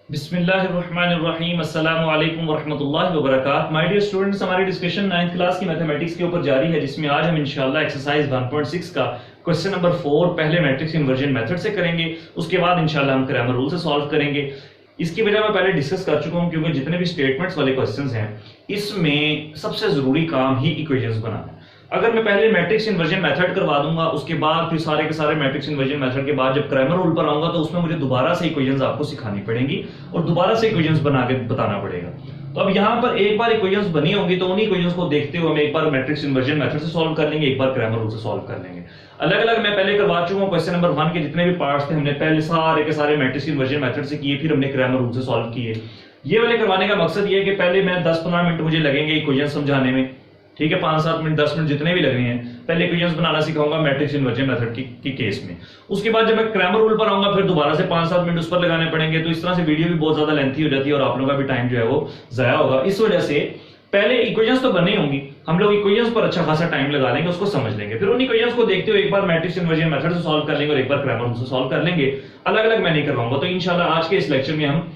बिस्मिल्लाहिर्रहमानिर्रहीम अस्सलामु अलैकुम वरहमतुल्लाहि वबरकातुहू। माय डियर स्टूडेंट्स, हमारी डिस्कशन 9th क्लास की मैथमेटिक्स के ऊपर जारी है, जिसमें आज हम इंशाल्लाह एक्सरसाइज 1.6 का क्वेश्चन नंबर 4 पहले मैट्रिक्स इन्वर्जन मेथड से करेंगे। उसके बाद इंशाल्लाह हम ग्रामर रूल से सॉल्व करेंगे। इसकी वजह मैं पहले डिस्कस कर चुका हूं, क्योंकि जितने भी स्टेटमेंट्स वाले क्वेश्चंस हैं इसमें सबसे जरूरी काम ही इक्वेशंस बनाना है। अगर मैं पहले मैट्रिक्स इन्वर्जन मेथड करवा दूंगा, उसके बाद फिर सारे के सारे मैट्रिक्स इन्वर्जन मेथड के बाद जब ग्रामर रूल पर आऊंगा तो उसमें मुझे दोबारा से इक्वेशंस आपको सिखानी पड़ेंगी और दोबारा से इक्वेशंस बना के बताना पड़ेगा। तो अब यहाँ पर एक बार इक्वेशंस बनी होंगी तो उन्हीं इक्वेशंस को देखते हुए हम एक बार मैट्रिक्स इन्वर्जन मेथड से सॉल्व कर लेंगे, एक बार ग्रामर रूल से सॉल्व कर लेंगे। अलग अलग मैं पहले करवा चुका हूँ। क्वेश्चन नंबर 1 के जितने भी पार्ट्स थे हमने पहले सारे के सारे मैट्रिक्स इन्वर्जन मेथड से किए, फिर हमने ग्रामर रूल से सॉल्व किए। ये वाले करवाने का मकसद ये है कि पहले मैं 10-15 मिनट मुझे लगेंगे इक्वेशन समझाने में, ठीक है, 5-7 मिनट 10 मिनट जितने भी लग रहे हैं। पहले इक्वेशंस बनाना सिखाऊंगा मैट्रिक्स इन्वर्जन मेथड की केस में। उसके बाद जब मैं ग्रामर रूल पर आऊंगा फिर दोबारा से 5-7 मिनट उस पर लगाने पड़ेंगे। तो इस तरह से वीडियो भी बहुत ज्यादा लेंथी हो जाती है और आप लोगों का भी टाइम जो है वो जाया होगा। इस वजह से पहले इक्वेशंस तो बनी होंगी, हम लोग इक्वेशंस पर अच्छा खासा टाइम लगा लेंगे, उसको समझ लेंगे, फिर उन इक्वेशंस को देखते हुए एक बार मैट्रिक्स इन्वर्जन मेथड से सॉल्व कर लेंगे और एक बार ग्रामर रूल से सॉल्व कर लेंगे। अलग अलग मैं नहीं करवाऊंगा। तो इंशाल्लाह आज के इस लेक्चर में हम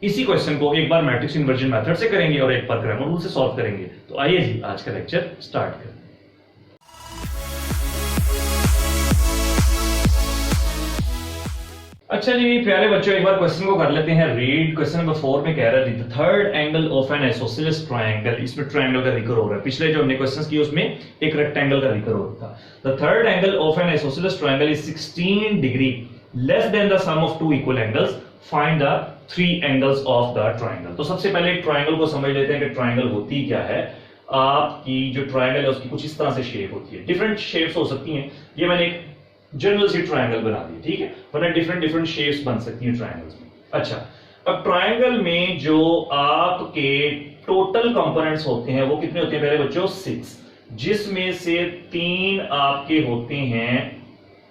इसी क्वेश्चन को एक बार मैट्रिक्स इन्वर्जन मेथड से करेंगे और एक बार ग्रामर रूल से सॉल्व करेंगे। तो आइए जी आज का लेक्चर स्टार्ट करें। अच्छा जी प्यारे बच्चों, एक बार क्वेश्चन को कर लेते हैं रीड। क्वेश्चन नंबर 4 में कह रहा है the third angle of an isosceles triangle. इसमें ट्रायंगल का जिक्र हो रहा है। पिछले जो हमने क्वेश्चंस किए उसमें एक रेक्टेंगल का जिक्र हो रहा था। The third angle of an isosceles triangle is 16 degree less than the sum of two equal angles, find the three angles of the triangle. तो सबसे पहले ट्रायंगल को समझ लेते हैं कि ट्रायंगल होती क्या है। आपकी जो ट्रायंगल है उसकी कुछ इस तरह से शेप होती है। डिफरेंट शेप्स हो सकती हैं। ये मैंने एक जनरल सी ट्रायंगल बना दी, ठीक है, वरना डिफरेंट शेप्स बन सकती हैं ट्रायंगल्स में। अच्छा, अब ट्रायंगल में जो आपके टोटल कंपोनेंट्स होते हैं वो कितने होते हैं पहले बच्चों? 6, जिसमें से 3 आपके होते हैं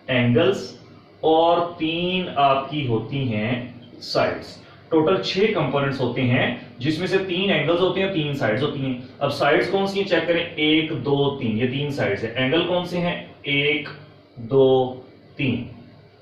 एंगल्स और 3 आपकी होती हैं साइड्स। टोटल 6 कंपोनेंट्स होते हैं, जिसमें से 3 एंगल्स होते हैं, 3 साइड्स होती हैं। अब साइड्स कौन सी हैं चेक करें, 1 2 3, ये 3 साइड्स है। एंगल कौन से हैं? 1 2 3।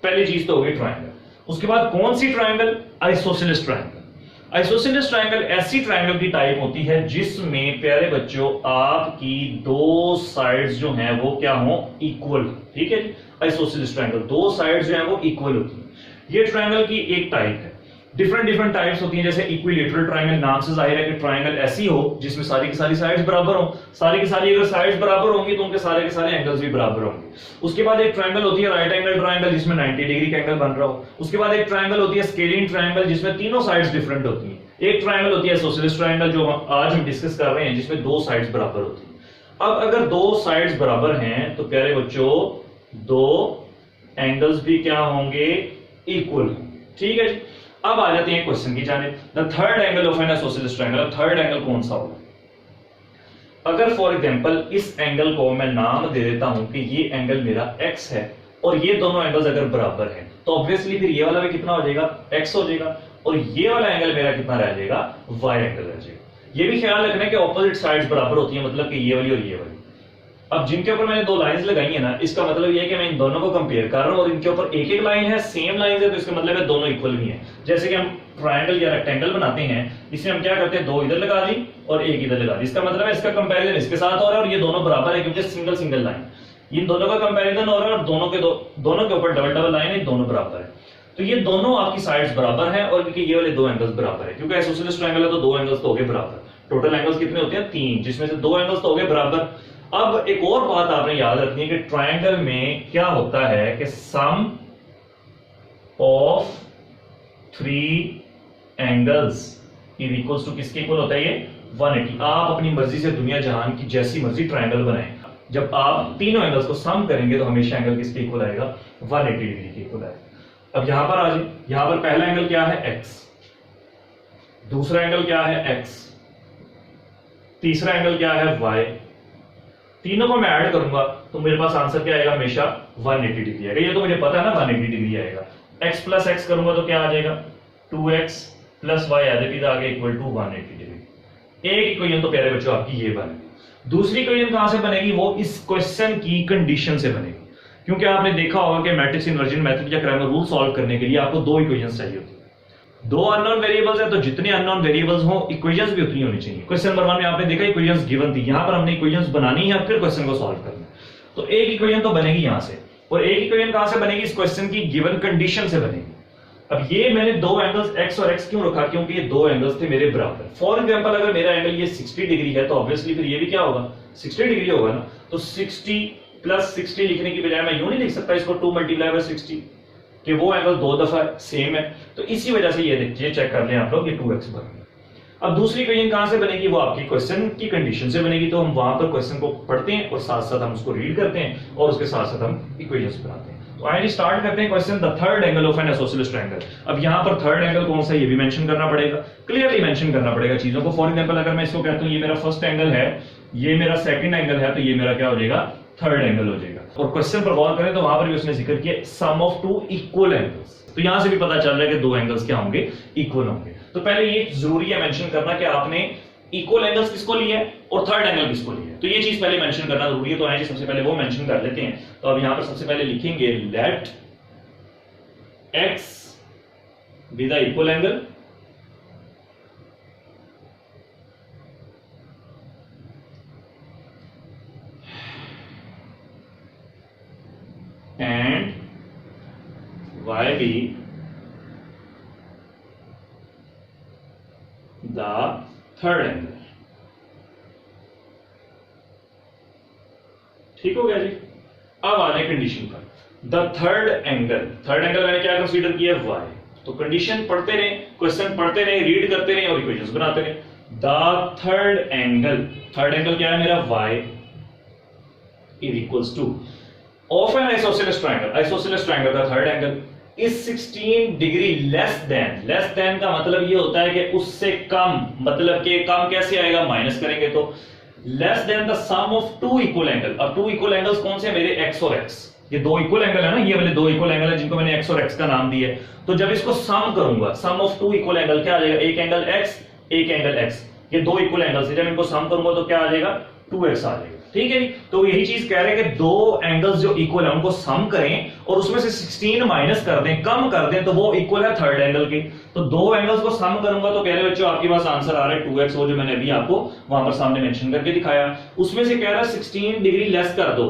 पहली चीज तो होगी ट्रायंगल। उसके बाद कौन सी triangle? Isosceles triangle. Isosceles triangle ऐसी ट्रायंगल की टाइप होती है जिसमें प्यारे बच्चों आपकी 2 साइड्स जो हैं वो क्या हो? इक्वल, ठीक है। आइसोसेलेस ट्रायंगल 2 साइड्स जो हैं वो इक्वल होती हैं। ये ट्रायंगल की एक टाइप है। डिफरेंट टाइप्स होती हैं, जैसे इक्विलेटरल ट्रायंगल। नाम से जाहिर है कि ट्रायंगल ऐसी हो जिसमें सारी की सारी साइड्स बराबर हो। सारी की सारी अगर साइड्स बराबर होंगी तो उनके सारे के सारे एंगल्स भी बराबर होंगे। उसके बाद एक ट्रायंगल होती है राइट एंगल ट्रायंगल, जिसमें 90 डिग्री का एंगल बन रहा हो। उसके बाद एक ट्रायंगल होती है स्केलिंग ट्रायंगल, जिसमें तीनों साइड्स डिफरेंट होती हैं। एक ट्रायंगल होती है आइसोसेलेस ट्रायंगल, जो आज हम डिस्कस कर रहे हैं, जिसमें 2 साइड्स बराबर होती हैं। अब अगर 2 साइड्स बराबर हैं तो प्यारे बच्चों 2 एंगल्स भी क्या होंगे? इक्वल, ठीक है जी। अब आ जाते हैं क्वेश्चन की जानिब। The third angle of an isosceles triangle. Third angle कौन सा होगा? अगर फॉर एग्जांपल इस एंगल को मैं नाम दे देता हूं कि ये एंगल मेरा x है और ये दोनों एंगल्स अगर बराबर हैं तो ऑब्वियसली फिर ये वाला भी कितना हो जाएगा? x हो जाएगा, और ये वाला एंगल मेरा कितना रह जाएगा? y एंगल रह जाएगा। ये भी ख्याल रखना है कि ऑपोजिट साइड्स बराबर होती हैं, मतलब कि ये वाली और ये वाली। अब जिनके ऊपर मैंने 2 लाइंस लगाई है ना, इसका मतलब ये है कि मैं इन दोनों को कंपेयर कर रहा हूं और इनके ऊपर एक लाइन है, सेम लाइन है, तो इसका मतलब है दोनों इक्वल भी हैं। जैसे कि हम ट्रायंगल या रेक्टेंगल बनाते हैं, इसमें हम क्या करते हैं? 2 इधर लगा दी और 1 इधर लगा दी। इसका मतलब है इसका कंपैरिजन इसके साथ हो रहा है और ये दोनों बराबर है, क्योंकि सिंगल लाइन, इन दोनों का कंपैरिजन हो रहा है और दोनों के ऊपर डबल लाइन है, दोनों बराबर है। तो ये दोनों आपकी साइड्स बराबर हैं और ये वाले 2 एंगल्स बराबर है, क्योंकि आइसोसेलेस ट्रायंगल है तो 2 एंगल्स तो हो गए बराबर। टोटल एंगल्स कितने होते हैं? 3, जिसमें से 2 एंगल्स तो हो गए बराबर। अब एक और बात आपने याद रखनी है कि ट्रायंगल में क्या होता है कि sum of 3 angles is equals to किसके इक्वल होता है? ये 180। आप अपनी मर्जी से दुनिया जहान की जैसी मर्जी ट्रायंगल बनाएं, जब आप तीनों एंगल्स को सम करेंगे तो हमेशा एंगल किसके इक्वल आएगा? 180 डिग्री के इक्वल आएगा। अब यहां पर आ जाए, यहां पर पहला एंगल क्या है? x, दूसरा एंगल क्या है? x, तीसरा एंगल क्या है? y। तीनों को मैं ऐड करूंगा तो मेरे पास आंसर क्या आएगा? हमेशा 180 डिग्री आएगा। ये तो मुझे पता है ना 180 डिग्री आएगा। x प्लस x करूंगा तो क्या आ जाएगा? 2x plus y as it is आ गया इक्वल टू 180 डिग्री। एक इक्वेशन तो प्यारे बच्चों आपकी ये बनेगी। दूसरी इक्वेशन कहां से बनेगी? वो इस क्वेश्चन की कंडीशन से बनेगी, क्योंकि आपने देखा होगा कि मैट्रिक्स इन्वर्जन मेथड या ग्रामर रूल सॉल्व करने के लिए आपको 2 इक्वेशंस चाहिए होती है। दो अननोन वेरिएबल्स है तो जितने अननोन वेरिएबल्स हो इक्वेशंस भी उतनी होनी चाहिए। क्वेश्चन नंबर 1 में आपने देखा इक्वेशंस गिवन थी, यहां पर हमने इक्वेशंस बनानी है फिर क्वेश्चन को सॉल्व करना है। तो एक इक्वेशन तो बनेगी यहां से, और एक इक्वेशन कहां से बनेगी, इस क्वेश्चन की गिवन कंडीशन से बनेगी। अब ये मैंने दो एंगल्स x और x क्यों रखा, क्योंकि ये दो एंगल्स थे मेरे बराबर। फॉर एग्जांपल अगर मेरा एंगल ये 60 डिग्री है तो ऑब्वियसली फिर ये भी क्या होगा 60 डिग्री होगा ना। तो 60 प्लस 60 लिखने की बजाय मैं यूं नहीं लिख सकता इसको 2 मल्टीप्लाई बाय 60 कि वो एंगल दो दफा सेम है। तो इसी वजह से ये देखिए चेक कर लें आप लोग, ये 2x बन गया। अब दूसरी इक्वेशन कहां से बनेगी, वो आपकी क्वेश्चन की कंडीशन से बनेगी। तो हम वहां पर क्वेश्चन को पढ़ते हैं और साथ साथ हम उसको रीड करते हैं और उसके साथ साथ हम इक्वेशंस बनाते हैं। तो आइए स्टार्ट करते हैं question, the third angle of an isosceles triangle. अब यहां पर थर्ड एंगल कौन सा है ये भी मेंशन करना पड़ेगा, क्लियरली मेंशन करना पड़ेगा चीजों को। फॉर एग्जांपल अगर मैं इसको कहता हूं ये मेरा फर्स्ट एंगल है, ये मेरा सेकंड एंगल है, तो ये मेरा क्या हो जाएगा थर्ड एंगल हो जाएगा। और क्वेश्चन पर गौर करें तो वहां पर भी उसने जिक्र किया सम ऑफ टू इक्वल एंगल्स। तो यहां से भी पता चल रहा है कि दो एंगल्स क्या होंगे, इक्वल होंगे। तो पहले ये जरूरी है मेंशन करना कि आपने इक्वल एंगल्स किसको लिए और थर्ड एंगल किसको लिए, तो ये चीज पहले मेंशन करना जरूरी है। तो आइए सबसे पहले वो मेंशन कर लेते हैं। तो अब यहां पर सबसे पहले लिखेंगे late x be the equal angle and y be the third angle। ठीक हो गया जी। अब आ जाए कंडीशन पर, द थर्ड एंगल मैंने क्या कंसीडर किया y। तो कंडीशन पढ़ते रहे, क्वेश्चन पढ़ते रहे, रीड करते रहे और इक्वेशंस बनाते रहे। द थर्ड एंगल क्या है मेरा y is equals to of an isosceles triangle का third angle is 16 degree less than का मतलब ये होता है कि उससे कम, मतलब कि कम कैसे आएगा, माइनस करेंगे तो less than the sum of two equal angle. अब टू इक्वल एंगल्स कौन से मेरे x और x, ये दो इक्वल एंगल है ना, ये वाले दो इक्वल एंगल है जिनको मैंने x और x का नाम दिया है। तो जब इसको सम करूंगा, सम ऑफ टू इक्वल एंगल क्या आ जाएगा, एक एंगल x एक एंगल x, ये दो इक्वल एंगल्स है, जब इनको सम करूंगा तो क्या आ जाएगा 2x आ जाएगा। ठीक है जी। तो यही चीज कह रहे हैं कि दो एंगल्स जो इक्वल है उनको सम करें और उसमें से 16 माइनस कर दें, कम कर दें, तो वो इक्वल है थर्ड एंगल के। तो दो एंगल्स को सम करूंगा तो कह रहे बच्चों आपके पास आंसर आ रहा है 2x, वो जो मैंने अभी आपको वहां पर सामने मेंशन करके दिखाया। उसमें से कह रहा है 16 डिग्री लेस कर दो,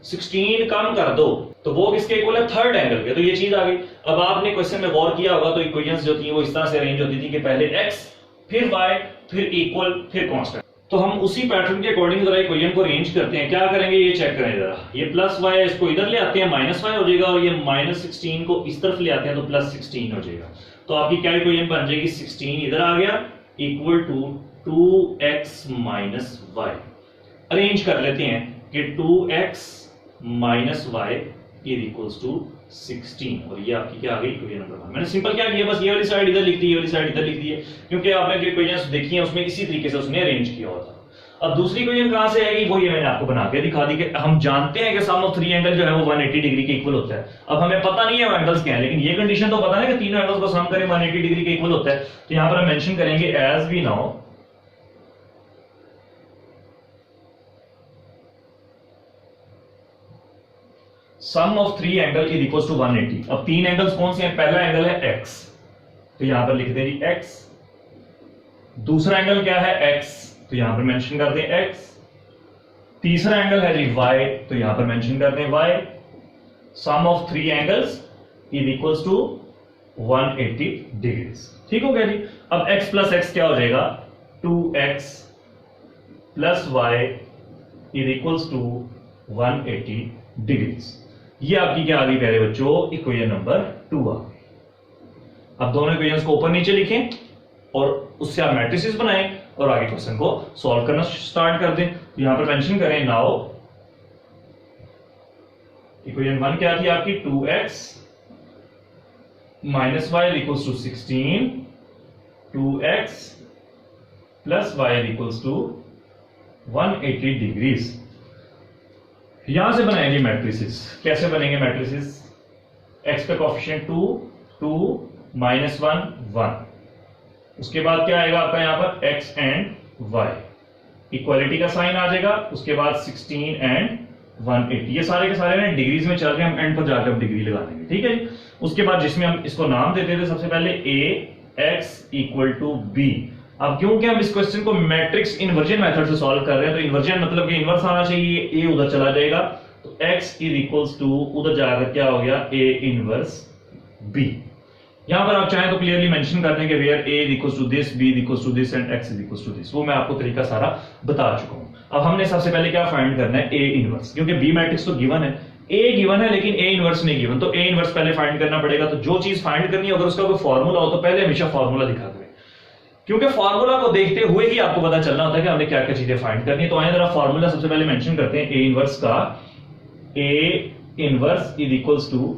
16 कम कर दो, तो वो किसके इक्वल है थर्ड एंगल के। तो ये चीज आ गई। अब आपने क्वेश्चन में गौर किया होगा तो इक्वेशंस जो थी वो इस तरह से अरेंज होती थी कि पहले x फिर y फिर इक्वल फिर कांस्टेंट। तो हम उसी पैटर्न के अकॉर्डिंग जरा इक्वेशन को अरेंज करते हैं। क्या करेंगे ये चेक करें जरा, ये प्लस y है इसको इधर ले आते हैं माइनस y हो जाएगा, और ये माइनस 16 को इस तरफ ले आते हैं तो प्लस 16 हो जाएगा। तो आपकी क्या इक्वेशन बन जाएगी, 16 इधर आ गया equal to 2x minus y। Arrange कर लेते हैं कि 2x minus y is equals to 16, और ये आपकी क्या आ गई इक्वेशन नंबर 1। मैंने सिंपल क्या किया, बस ये वाली साइड इधर लिख दी, ये वाली साइड इधर लिख दी है, क्योंकि आपने जो इक्वेशंस देखी हैं उसमें इसी तरीके से उसने अरेंज किया हुआ था। अब दूसरी इक्वेशन कहां से आएगी, वो ये मैंने आपको बना के दिखा दी कि हम जानते हैं कि सम ऑफ थ्री एंगल जो है वो 180 डिग्री के इक्वल होता है। अब हमें पता नहीं है वो एंगल्स क्या है, लेकिन ये कंडीशन तो पता है कि तीनों एंगल्स को सम करें 180 डिग्री के इक्वल होता है। तो यहां पर हम मेंशन करेंगे as we now sum of three angle is equal to 180। अब तीन एंगल्स कौन से हैं, पहला एंगल है x, तो यहां पर लिख दें जी x। दूसरा एंगल क्या है x, तो यहां पर मेंशन कर दें x। तीसरा एंगल है जी y, तो यहां पर मेंशन कर दें y। Sum of three angles is equal to 180 degrees. ठीक हो गया जी। अब x प्लस x क्या हो जाएगा, 2x plus y is equal to 180 degrees. ये आपकी क्या आ गई प्यारे बच्चों, इक्वेशन नंबर 2 आ गई। अब दोनों इक्वेशंस को ऊपर नीचे लिखें और उससे आप मैट्रिसेस बनाएं और आगे क्वेश्चन को सॉल्व करना स्टार्ट कर दें। तो यहां पर मेंशन करें नाउ इक्वेशन 1 क्या थी आपकी, 2x minus y equals to 16, 2x plus y equals to 180 degrees. यहां से बनाएंगे मैट्रिसेस। कैसे बनेंगे मैट्रिसेस, x का कोएफिशिएंट 2, 2 माइनस 1, 1। उसके बाद क्या आएगा आपका यहां पर x एंड y, इक्वालिटी का साइन आ जाएगा। उसके बाद 16 एंड 180, ये सारे के सारे ना डिग्रीज में चल रहे हैं, हम एंड पर जाकर डिग्री लगा देंगे। ठीक है जी। उसके बाद जिसमें हम इसको नाम देते थे सबसे पहले a x equal to B. अब क्योंकि हम इस क्वेश्चन को मैट्रिक्स इन्वर्जन मेथड से सॉल्व कर रहे हैं, तो इन्वर्जन मतलब कि इन्वर्स आना चाहिए, ए उधर चला जाएगा, तो x इज इक्वल्स टू उधर जाकर क्या हो गया, a इनवर्स b। यहां पर आप चाहें तो क्लियरली मेंशन कर दें कि where a is equals to this, b is equals to this and x is equals to this. वो मैं आपको तरीका सारा बता चुका हूं। अब हमने सबसे पहले क्या फाइंड करना है, a इनवर्स, क्योंकि b मैट्रिक्स तो गिवन है, a गिवन है लेकिन a इनवर्स नहीं गिवन, तो a इनवर्स पहले फाइंड करना पड़ेगा। तो जो चीज फाइंड करनी है अगर उसका कोई फार्मूला हो तो पहले हमेशा फार्मूला दिखा करें, क्योंकि फार्मूला को देखते हुए ही आपको पता चलना होता है कि हमने क्या क्या चीजें फाइंड करनी है। तो आइए जरा फार्मूला सबसे पहले मेंशन करते हैं a इनवर्स का। a inverse is equals to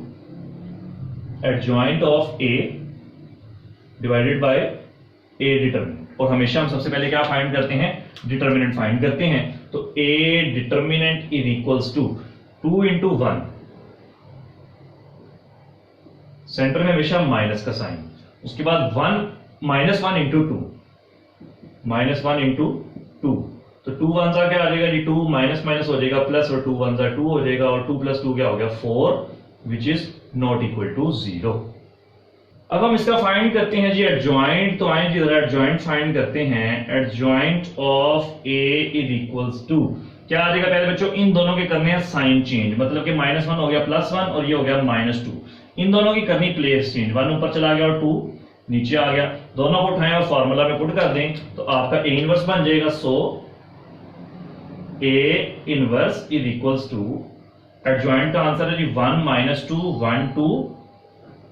adjoint of a divided by a determinant, और हमेशा हम सबसे पहले क्या फाइंड करते हैं, डिटरमिनेंट फाइंड करते हैं। तो a determinant is equals to 2 into 1, centre में हमेशा माइनस का साइन, उसके बाद 1 माइनस 1 इंटू 2, माइनस 1 इंटू 2, तो 2 1 सा क्या आ जाएगा जी, 2 माइनस माइनस हो जाएगा प्लस, और 2 1 सा 2 हो जाएगा, और 2 प्लस 2 क्या हो गया 4, which is not equal to 0। अब हम इसका फाइंड करते हैं जी एडजॉइंट। तो आए जी जरा एडजॉइंट फाइंड करते हैं। Adjoint of a is equals to क्या आ जाएगा, पहले बच्चों इन दोनों के करने हैं साइन चेंज, मतलब कि -1 हो गया +1 और ये हो गया -2, इन दोनों की करनी प्लेस चेंज, 1 ऊपर चला गया और 2 नीचे आ गया, दोनों को उठाएं और फार्मूला में पुट कर दें तो आपका a इनवर्स बन जाएगा। So a inverse is equals to, adjoint का आंसर है जी 1 - 2 1 2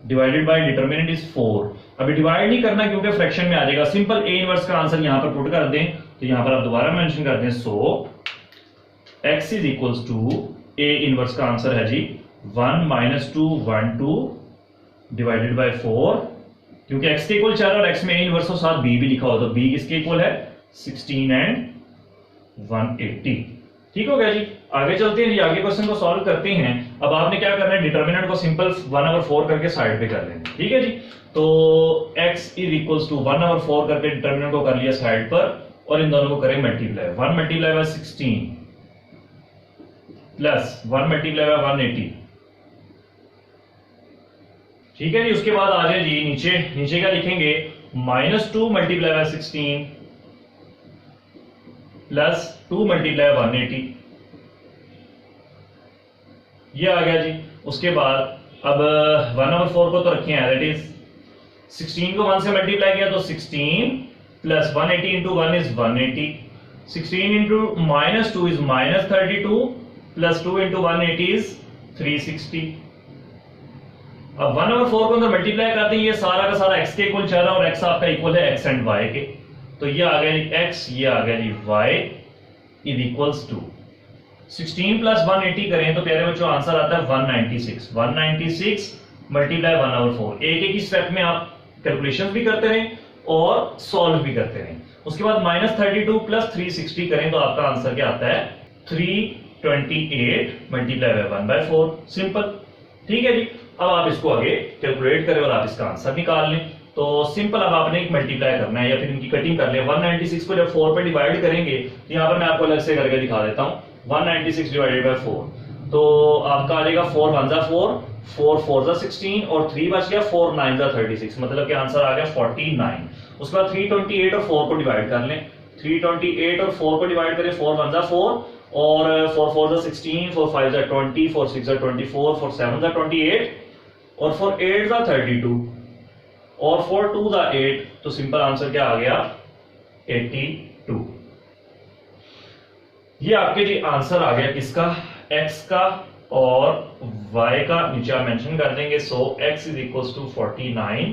डिवाइडेड बाय डिटरमिनेंट इज 4। अभी डिवाइड नहीं करना क्योंकि फ्रैक्शन में आ जाएगा, सिंपल a इनवर्स का आंसर यहां पर पुट कर दें, तो यहां पर आप दोबारा मेंशन कर दें। So x is equals to, a inverse का आंसर है जी 1 - 2 1 2 डिवाइडेड बाय 4, क्योंकि x के इक्वल 4 और x में a इनवर्स हो साथ b भी लिखा हो, तो b किसके इक्वल है 16 एंड 180। ठीक हो गया जी। आगे चलते हैं जी, आगे क्वेश्चन को सॉल्व करते हैं। अब आपने क्या करना है, डिटरमिनेंट को सिंपल 1/4 करके साइड पे कर लेना, ठीक है जी। तो x इज इक्वल्स टू 1/4 करके डिटरमिनेंट को कर लिया साइड पर, और इन दोनों को करें multiply, 1 multiply by 16 plus 1 multiply by 180, ठीक है जी। उसके बाद आ जाए जी नीचे, नीचे क्या लिखेंगे, -2 मल्टीप्लाई बाय 16 प्लस 2 मल्टीप्लाई 180, ये आ गया जी। उसके बाद अब 1/4 को तो रखे हैं एज इट इज, 16 को 1 से मल्टीप्लाई किया तो 16 plus 180 into 1 is 180, 16 into -2 is -32 plus 2 into 180 is 360। अब 1/4 को अंदर मल्टीप्लाई करते हैं, ये सारा का सारा x के इक्वल चल रहा है और x आपका इक्वल है x एंड y के, तो ये आ गया जी x, ये आ गया जी y is equals to 16 plus 180 करें तो प्यारे बच्चों आंसर आता है 196, 196 मल्टीप्लाई 1/4। एक एक ही स्टेप में आप कैलकुलेशंस भी करते रहें और सॉल्व भी करते रहें। उसके बाद -32 प्लस 360 करें तो आपका आंसर क्या आता है 328 मल्टीप्लाई बाय 1/4, सिंपल, ठीक है जी। अब आप इसको आगे कैलकुलेट करें और आप इसका आंसर निकाल लें। तो सिंपल अब आपने एक मल्टीप्लाई करना है या फिर इनकी कटिंग कर लें। 196 को जब 4 पे डिवाइड करेंगे तो यहाँ पर मैं आपको अलग से करके दिखा देता हूँ। 196 डिवाइडेड बाय 4 तो आपका आ जाएगा 4 1 जा 4, 4 4 जा 16 और 3 बच गया, 4 9 जा 36, मतलब कि आंसर आ गया 49। उसके बाद 328 और 4 को डिवाइड कर लें, 328 और 4 को डिवाइड करें, 4 1 जा 4 और 4 4 जा 16, 4 5 जा 20, 4 6 जा 24, 4 7 जा 28 और 4 8 जा 32 और 4 2 जा 8, तो सिंपल आंसर क्या आ गया 82। ये आपके जी आंसर आ गया किसका, x का और y का, नीचे आप मेंशन कर देंगे। So x is equals to 49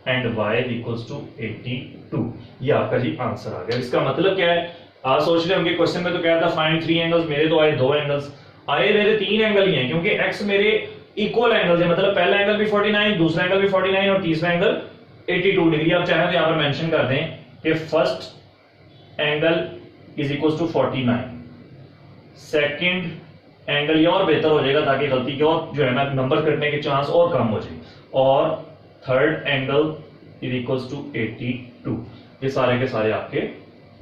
and y is equals to 82। ये आपका जी आंसर आ गया। इसका मतलब क्या है, आप सोच रहे होंगे क्वेश्चन में तो क्या था फाइंड 3 एंगल्स, मेरे तो आए 2 एंगल्स, आए मेरे 3 एंगल ही हैं क्योंकि x मेरे इक्वल एंगल्स है, मतलब पहला एंगल भी 49, दूसरा एंगल भी 49 और तीसरा एंगल 82 डिग्री। आप चाहें तो यहां पर मेंशन कर दें कि first angle is equals to 49, second angle, ये और बेहतर हो जाएगा ताकि गलती के और जो है ना नंबर कटने के चांस और कम हो जाए, और third angle is equals to 82। ये सारे के सारे आपके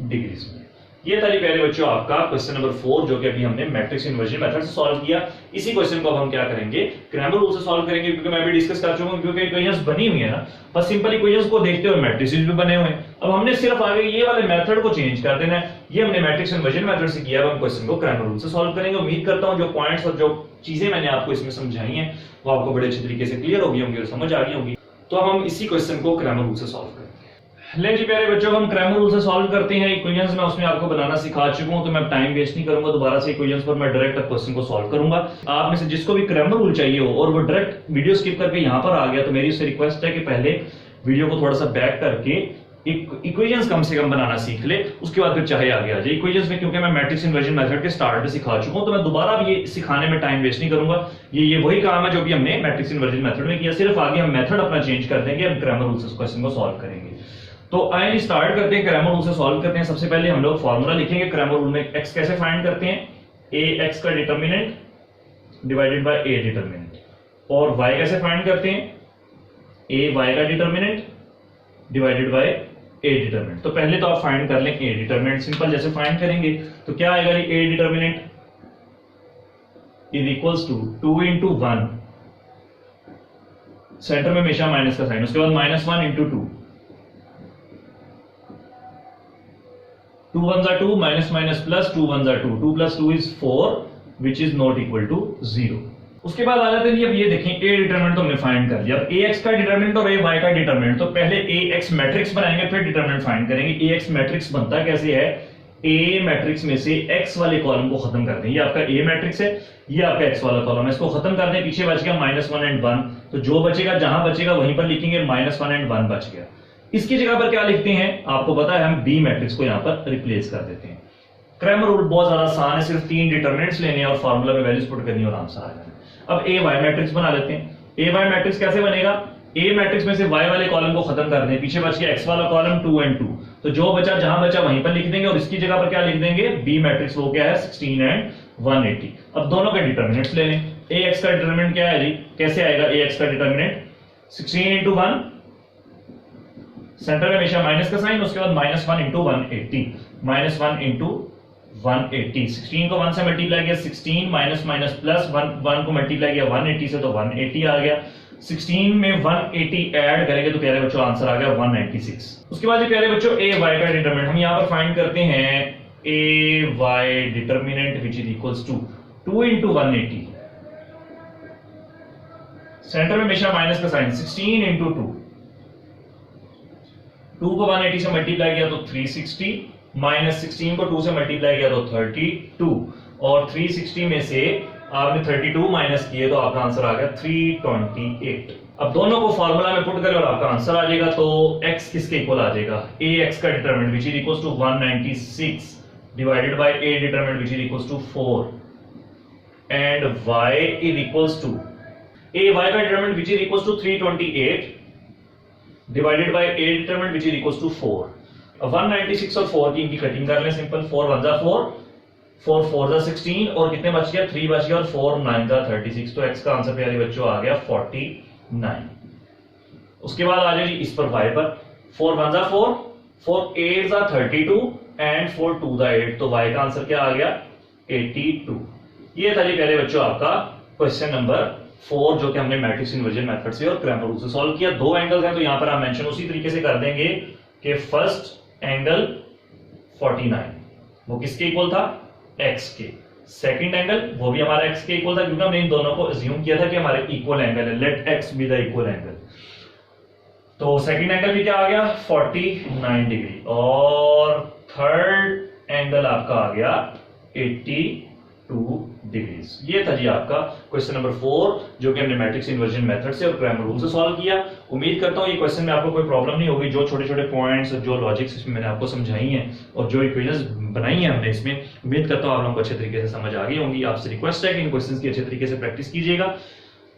डिग्रीज में। ये था जी प्यारे बच्चों आपका क्वेश्चन नंबर 4 जो कि अभी हमने मैट्रिक्स इन्वर्जन मेथड से सॉल्व किया। इसी क्वेश्चन को अब हम क्या करेंगे, क्रैमर रूल से सॉल्व करेंगे, क्योंकि मैं भी डिस्कस कर चुका हूं, क्योंकि इक्वेशंस बनी हुई है ना, बस सिंपल इक्वेशंस को देखते हुए मैट्रिसेस भी बने हुए हैं। अब हमने सिर्फ आगे ये वाले मेथड को चेंज कर देना है। ये हमने मैट्रिक्स इन्वर्जन मेथड से किया, अब हम क्वेश्चन को क्रैमर रूल से सॉल्व करेंगे। उम्मीद करता हूं जो पॉइंट्स और जो चीजें मैंने आपको इसमें समझाई हैं वो आपको बड़े अच्छे तरीके से क्लियर हो गई होंगी और समझ आ गई होंगी। तो अब हम इसी क्वेश्चन को क्रैमर रूल से सॉल्व करेंगे। ले जी प्यारे बच्चों, हम क्रैमर रूल से सॉल्व करते हैं। इक्वेशंस मैं उसमें आपको बनाना सिखा चुका हूं, तो मैं टाइम वेस्ट नहीं करूंगा दोबारा से इक्वेशंस पर, मैं डायरेक्ट क्वेश्चन को सॉल्व करूंगा। आप में से जिसको भी क्रैमर रूल चाहिए हो और वो डायरेक्ट वीडियो स्किप करके यहां पर आ गया, तो मेरी उससे रिक्वेस्ट है कि पहले वीडियो को थोड़ा सा बैक करके इक्वेशंस कम से कम बनाना सीख ले, उसके बाद फिर चाहे आगे आ जाए इक्वेशंस में। क्योंकि मैं मैट्रिक्स इन्वर्जन मेथड के स्टार्ट में सिखा चुका हूं, तो मैं दोबारा अब ये सिखाने में टाइम वेस्ट नहीं करूंगा। ये वही काम है जो भी हमने मैट्रिक्स इन्वर्जन मेथड में किया, सिर्फ आगे हम मेथड अपना चेंज कर देंगे, हम क्रैमर रूल से क्वेश्चन को सॉल्व करेंगे। तो आइए स्टार्ट करते हैं, क्रैमर रूल से सॉल्व करते हैं। सबसे पहले हम लोग फार्मूला लिखेंगे क्रैमर रूल में। x कैसे फाइंड करते हैं, ax का determinant divided by a determinant, और y कैसे फाइंड करते हैं, ay का determinant divided by a determinant. तो पहले तो आप फाइंड कर लें a डिटरमिनेंट, सिंपल जैसे फाइंड करेंगे तो क्या आएगा, a determinant is equals to 2 into 1, centre में हमेशा माइनस का साइन, उसके बाद -1 into 2, 2 1s are 2, minus minus plus 2 1s are 2, 2 plus 2 is 4 which is not equal to 0। उसके बाद आ जाते हैं, अब ये देखें a डिटरमिनेंट तो हमने फाइंड कर लिया। अब ax का डिटरमिनेंट और ay का डिटरमिनेंट, तो पहले ax मैट्रिक्स बनाएंगे फिर डिटरमिनेंट फाइंड करेंगे। ax मैट्रिक्स बनता कैसे है, a मैट्रिक्स में से x वाले कॉलम को खत्म कर दें। ये आपका a मैट्रिक्स है, ये आपका x वाला कॉलम है, इसको खत्म कर दें। पीछे बच गया -1 and 1, तो जो बचेगा जहां बचेगा वहीं पर लिखेंगे, -1 and 1 बच गया। इसकी जगह पर क्या लिखते हैं, आपको पता है, हम बी मैट्रिक्स को यहां पर रिप्लेस कर देते हैं। क्रैमर रूल बहुत ज्यादा आसान है, सिर्फ 3 डिटरमिनेंट्स लेने हैं और फार्मूला में वैल्यूज पुट करनी है और आंसर आ जाना है। अब ए वाई मैट्रिक्स बना लेते हैं। ए वाई मैट्रिक्स कैसे बनेगा, ए मैट्रिक्स में से वाई वाले कॉलम को खत्म कर दें, पीछे बच गया एक्स वाला कॉलम 2 and 2, तो जो बचा जहां बचा वहीं पर लिख देंगे, और इसकी जगह पर क्या लिख देंगे, बी मैट्रिक्स वो क्या है 16 and 180। अब दोनों के डिटरमिनेंट्स ले लें। ए एक्स का डिटरमिनेंट क्या है जी, कैसे आएगा ए एक्स का डिटरमिनेंट, 16 into 1, सेंटर में हमेशा माइनस का साइन, उसके बाद -1 into 180, -1 into 180, 16 को 1 से मल्टीप्लाई किया 16, माइनस माइनस प्लस 1 को मल्टीप्लाई किया 180 से, तो 180 आ गया। 16 में 180 ऐड करेंगे तो प्यारे बच्चों आंसर आ गया 196। उसके बाद प्यारे बच्चों ए वाई का डिटरमिनेंट हम यहां पर फाइंड करते हैं, A Y determinant which is equals to 2 into 180, center में हमेशा माइनस का साइन, 16 into 2, 2 को 180 से मल्टीप्लाई किया तो 360, माइनस 16 को 2 से मल्टीप्लाई किया तो 32, और 360 में से आपने 32 माइनस किए तो आपका आंसर आ गया 328। अब दोनों को फार्मूला में पुट करें और आपका आंसर आ जाएगा। तो x किसके इक्वल आ जाएगा, a x का determinant which is equals to 196 divided by a determinant which is equals to 4, and y is equals to a y का determinant which is equals to 328 divided by a determinant which is equals to 4। अब 196 और 4 की इनकी cutting कर लें, simple, 4 1 जा 4, 4 4 जा 16, और कितने बच गया, 3 बच गया, और 4 9 जा 36, तो x का आंसर प्यारे बच्चों आ गया 49। उसके बाद आ जाए जी इस पर y पर, 4 1 जा 4, 4 8 जा 32, एंड 4 2 जा 8, तो y का आंसर क्या आ गया 82। ये था जी प्यारे बच्चों आपका क्वेश्चन नंबर 4 जो कि हमने मैट्रिक्स इन्वर्जन मेथड से और क्रैमर रूल से सॉल्व किया। 2 एंगल्स हैं, तो यहां पर आप मेंशन उसी तरीके से कर देंगे कि फर्स्ट एंगल 49 वो किसके इक्वल था, x के। सेकंड एंगल वो भी हमारा x के इक्वल था, क्योंकि हमने इन दोनों को अज्यूम किया था कि हमारे इक्वल एंगल है, let x be the equal angle. तो सेकंड एंगल भी क्या आ गया 49 डिग्री, और थर्ड एंगल आपका आ गया 82 डिग्रीज। ये था जी आपका क्वेश्चन नंबर 4 जो कि हमने मैट्रिक्स इन्वर्जन मेथड से और क्रैमर रूल से सॉल्व किया। उम्मीद करता हूं ये क्वेश्चन में आपको कोई प्रॉब्लम नहीं होगी। जो छोटे छोटे पॉइंट्स, जो लॉजिक्स इसमें मैंने आपको समझाई हैं और जो इक्वेशंस बनाई हैं हमने इसमें, उम्मीद करता हूं आप लोगों को अच्छे तरीके से समझ आ गई होंगी। आपसे रिक्वेस्ट है कि इन क्वेश्चंस की अच्छे तरीके से प्रैक्टिस कीजिएगा।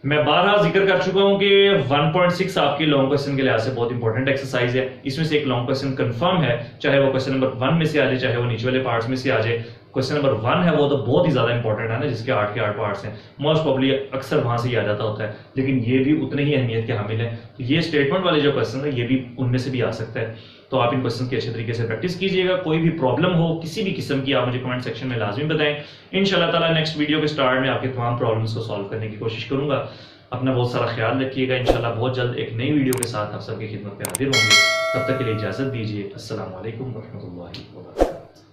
मैं बारहा जिक्र कर चुका हूं कि 1.6 आपकी लॉन्ग क्वेश्चन के लिहाज से बहुत इंपॉर्टेंट एक्सरसाइज है। इसमें से एक लॉन्ग क्वेश्चन कंफर्म है, चाहे वो क्वेश्चन नंबर 1 में से आ जाए, चाहे वो नीचे वाले पार्ट्स में से आ जाए। क्वेश्चन नंबर 1 है वो तो बहुत ही ज्यादा इंपॉर्टेंट है ना, जिसके 8 के 8 पार्ट्स हैं, मोस्ट प्रॉब्ली अक्सर वहां से ही आ जाता होता है, लेकिन ये भी उतने ही अहमियत के हामिल है। तो ये स्टेटमेंट वाले जो क्वेश्चन है ये भी उनमें से भी आ सकता है। तो आप इन क्वेश्चन की अच्छे तरीके से प्रैक्टिस कीजिएगा। कोई भी प्रॉब्लम हो किसी भी किस्म की, आप मुझे कमेंट सेक्शन में लाजमी बताएं। इंशाल्लाह ताला नेक्स्ट वीडियो के स्टार्ट में आपके तमाम प्रॉब्लम्स को सॉल्व करने की कोशिश करूंगा। अपना बहुत सारा ख्याल रखिएगा। इंशाल्लाह बहुत जल्द एक नई वीडियो के साथ आप सबकी खिदमत में हाजिर होंगे। तब तक के लिए इजाजत दीजिए। अस्सलाम वालेकुम व रहमतुल्लाहि व बरकातहू।